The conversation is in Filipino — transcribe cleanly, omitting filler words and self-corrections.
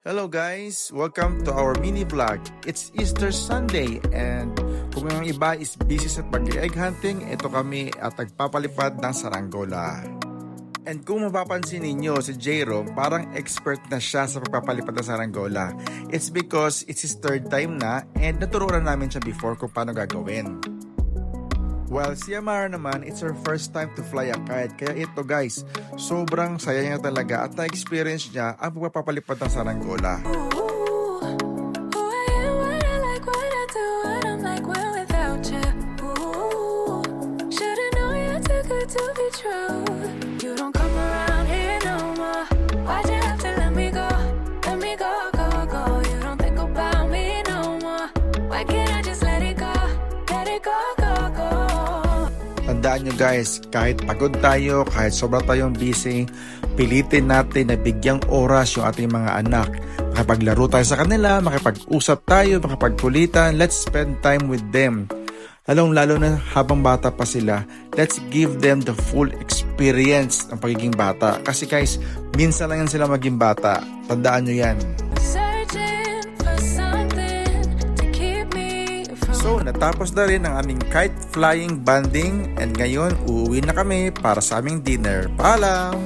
Hello guys! Welcome to our mini vlog. It's Easter Sunday and kung ang iba is busy sa pag-egg hunting, ito kami at nagpapalipad ng saranggola. And kung mapapansin ninyo, si Jerome parang expert na siya sa pagpapalipad ng saranggola. It's because it's his third time na and naturuan namin siya before kung paano gagawin. While si Amara naman, it's her first time to fly a kite. Kaya ito guys, sobrang saya niya talaga at na-experience niya ang pagpapalipad ng saranggola. Tandaan nyo guys, kahit pagod tayo, kahit sobra tayong busy, pilitin natin na bigyang oras yung ating mga anak. Makipaglaro tayo sa kanila, makipag-usap tayo, makipagkulitan, let's spend time with them. Lalong-lalo na habang bata pa sila, let's give them the full experience ng pagiging bata. Kasi guys, minsan lang yan sila maging bata. Tandaan nyo yan. So, natapos na rin ang aming kite flying banding and ngayon uuwi na kami para sa aming dinner. Paalam!